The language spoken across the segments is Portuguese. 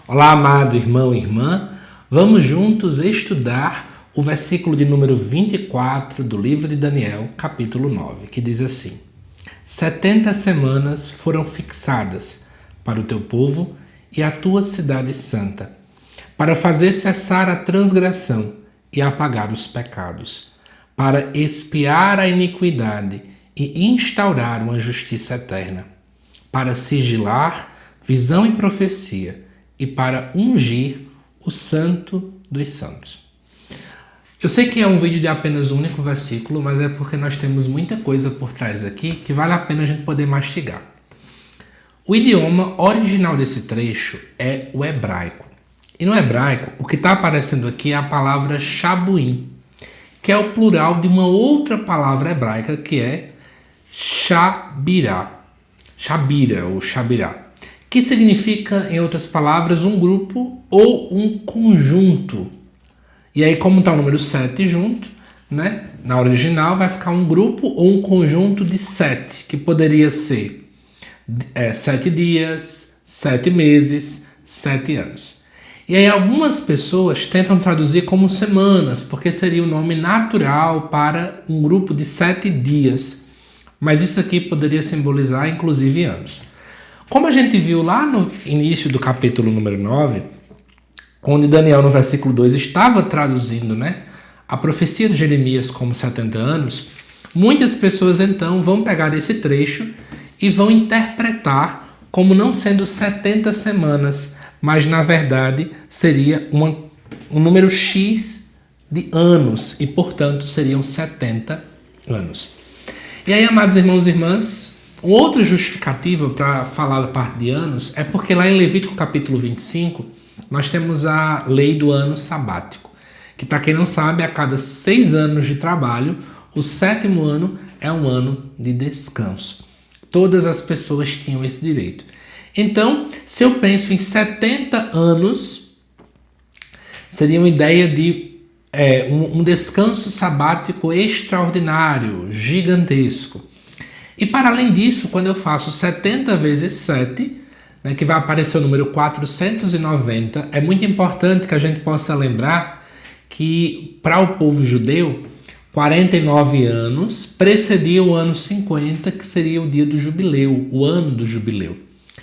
Olá, amado irmão e irmã. Vamos juntos estudar o versículo de número 24 do livro de Daniel, capítulo 9, que diz assim: 70 semanas foram fixadas para o teu povo e a tua cidade santa, para fazer cessar a transgressão e apagar os pecados, para expiar a iniquidade e instaurar uma justiça eterna, para sigilar visão e profecia, e para ungir o Santo dos Santos. Eu sei que é um vídeo de apenas um único versículo, mas é porque nós temos muita coisa por trás aqui que vale a pena a gente poder mastigar. O idioma original desse trecho é o hebraico. E no hebraico, o que está aparecendo aqui é a palavra shabuim, que é o plural de uma outra palavra hebraica que é shabira, ou shabirá, que significa, em outras palavras, um grupo ou um conjunto. E aí, como está o número 7 junto, né, na original vai ficar um grupo ou um conjunto de 7, que poderia ser 7 dias, 7 meses, 7 anos. E aí algumas pessoas tentam traduzir como semanas, porque seria o nome natural para um grupo de 7 dias. Mas isso aqui poderia simbolizar, inclusive, anos. Como a gente viu lá no início do capítulo número 9, onde Daniel, no versículo 2, estava traduzindo, a profecia de Jeremias como 70 anos, muitas pessoas então vão pegar esse trecho e vão interpretar como não sendo 70 semanas, mas na verdade seria um número X de anos e, portanto, seriam 70 anos. E aí, amados irmãos e irmãs, outra justificativa para falar da parte de anos é porque lá em Levítico capítulo 25, nós temos a lei do ano sabático, que, para quem não sabe, a cada 6 anos de trabalho, o 7º ano é um ano de descanso. Todas as pessoas tinham esse direito. Então, se eu penso em 70 anos, seria uma ideia de um descanso sabático extraordinário, gigantesco. E para além disso, quando eu faço 70 vezes 7, que vai aparecer o número 490, é muito importante que a gente possa lembrar que para o povo judeu, 49 anos precedia o ano 50, que seria o dia do jubileu, o ano do jubileu.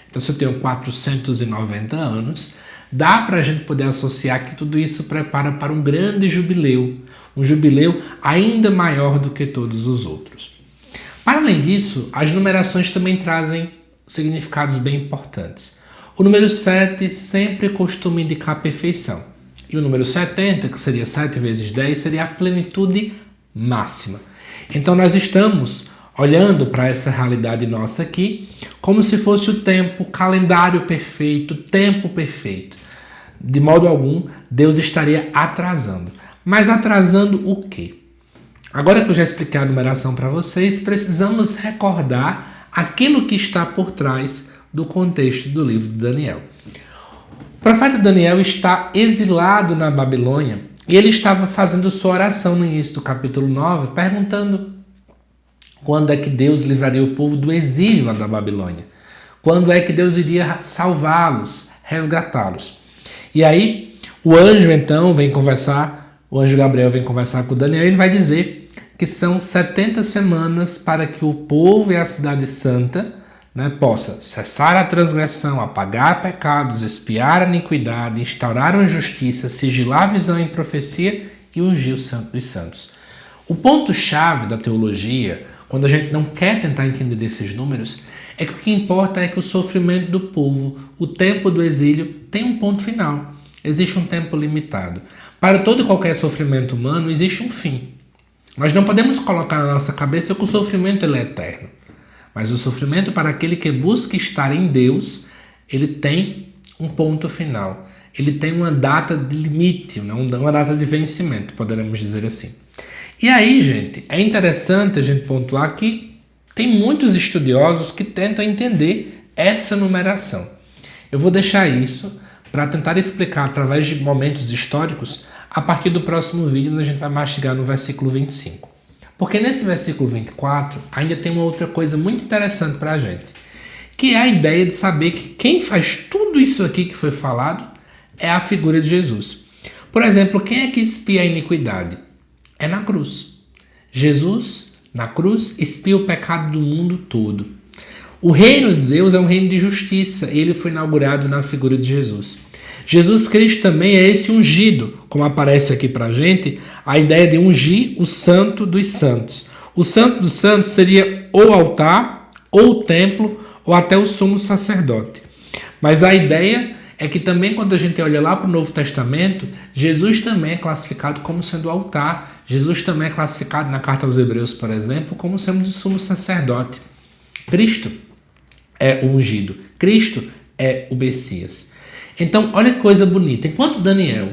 Então, se eu tenho 490 anos, dá para a gente poder associar que tudo isso prepara para um grande jubileu, um jubileu ainda maior do que todos os outros. Para além disso, as numerações também trazem significados bem importantes. O número 7 sempre costuma indicar perfeição. E o número 70, que seria 7 vezes 10, seria a plenitude máxima. Então nós estamos olhando para essa realidade nossa aqui como se fosse o tempo, o calendário perfeito, o tempo perfeito. De modo algum, Deus estaria atrasando. Mas atrasando o quê? Agora que eu já expliquei a numeração para vocês, precisamos recordar aquilo que está por trás do contexto do livro de Daniel. O profeta Daniel está exilado na Babilônia e ele estava fazendo sua oração no início do capítulo 9, perguntando quando é que Deus livraria o povo do exílio lá da Babilônia. Quando é que Deus iria salvá-los, resgatá-los. E aí o anjo então vem conversar, o anjo Gabriel vem conversar com Daniel e ele vai dizer que são 70 semanas para que o povo e a cidade santa possa cessar a transgressão, apagar pecados, expiar a iniquidade, instaurar a justiça, sigilar a visão e profecia e ungir o Santo dos Santos. O ponto-chave da teologia, quando a gente não quer tentar entender desses números, é que o que importa é que o sofrimento do povo, o tempo do exílio, tem um ponto final. Existe um tempo limitado. Para todo e qualquer sofrimento humano, existe um fim. Nós não podemos colocar na nossa cabeça que o sofrimento ele é eterno. Mas o sofrimento para aquele que busca estar em Deus, ele tem um ponto final. Ele tem uma data de limite, uma data de vencimento, poderemos dizer assim. E aí, gente, é interessante a gente pontuar que tem muitos estudiosos que tentam entender essa numeração. Eu vou deixar isso para tentar explicar através de momentos históricos. A partir do próximo vídeo, a gente vai mastigar no versículo 25. Porque nesse versículo 24, ainda tem uma outra coisa muito interessante para a gente. que é a ideia de saber que quem faz tudo isso aqui que foi falado é a figura de Jesus. Por exemplo, quem é que expia a iniquidade? É na cruz. Jesus, na cruz, expia o pecado do mundo todo. O reino de Deus é um reino de justiça e ele foi inaugurado na figura de Jesus. Jesus Cristo também é esse ungido, como aparece aqui pra gente, a ideia de ungir o santo dos santos. O santo dos santos seria ou o altar, ou o templo, ou até o sumo sacerdote. Mas a ideia é que também quando a gente olha lá para o Novo Testamento, Jesus também é classificado como sendo o altar. Jesus também é classificado na carta aos Hebreus, por exemplo, como sendo o sumo sacerdote. Cristo é o ungido. Cristo é o Messias. Então, olha que coisa bonita. Enquanto Daniel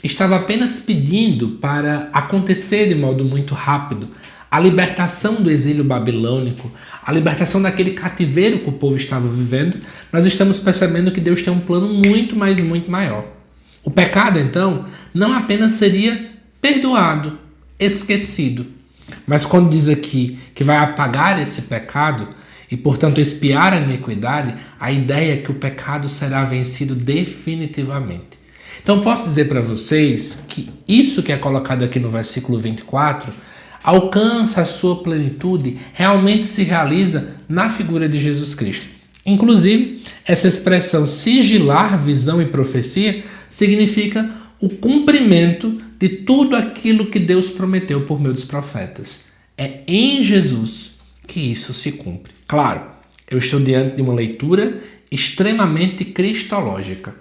estava apenas pedindo para acontecer de modo muito rápido a libertação do exílio babilônico, a libertação daquele cativeiro que o povo estava vivendo, nós estamos percebendo que Deus tem um plano muito maior. O pecado, então, não apenas seria perdoado, esquecido, mas quando diz aqui que vai apagar esse pecado e, portanto, expiar a iniquidade, a ideia é que o pecado será vencido definitivamente. Então, posso dizer para vocês que isso que é colocado aqui no versículo 24 alcança a sua plenitude, realmente se realiza na figura de Jesus Cristo. Inclusive, essa expressão sigilar, visão e profecia significa o cumprimento de tudo aquilo que Deus prometeu por meio dos profetas. É em Jesus que isso se cumpre. Claro, eu estou diante de uma leitura extremamente cristológica.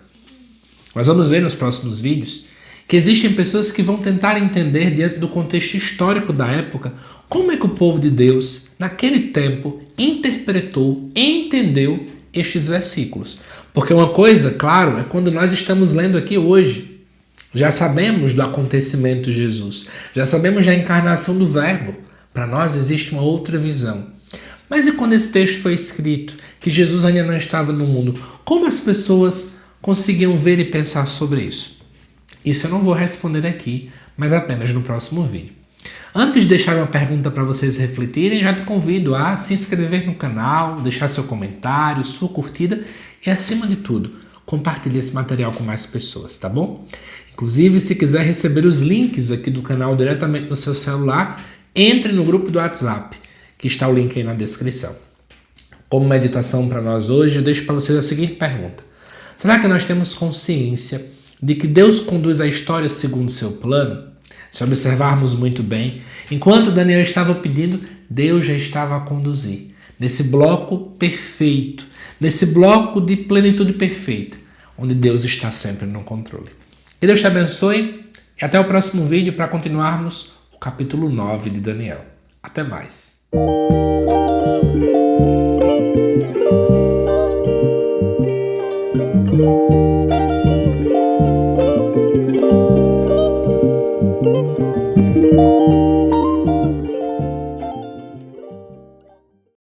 Nós vamos ver nos próximos vídeos que existem pessoas que vão tentar entender, diante do contexto histórico da época, como é que o povo de Deus, naquele tempo, interpretou, entendeu estes versículos. Porque uma coisa, claro, é quando nós estamos lendo aqui hoje. Já sabemos do acontecimento de Jesus, já sabemos da encarnação do Verbo. Para nós existe uma outra visão. Mas e quando esse texto foi escrito, que Jesus ainda não estava no mundo, como as pessoas conseguiam ver e pensar sobre isso? Isso eu não vou responder aqui, mas apenas no próximo vídeo. Antes de deixar uma pergunta para vocês refletirem, já te convido a se inscrever no canal, deixar seu comentário, sua curtida e, acima de tudo, compartilhar esse material com mais pessoas, tá bom? Inclusive, se quiser receber os links aqui do canal diretamente no seu celular, entre no grupo do WhatsApp, que está o link aí na descrição. Como meditação para nós hoje, eu deixo para vocês a seguinte pergunta. Será que nós temos consciência de que Deus conduz a história segundo o seu plano? Se observarmos muito bem, enquanto Daniel estava pedindo, Deus já estava a conduzir. Nesse bloco perfeito, nesse bloco de plenitude perfeita, onde Deus está sempre no controle. Que Deus te abençoe e até o próximo vídeo para continuarmos o capítulo 9 de Daniel. Até mais.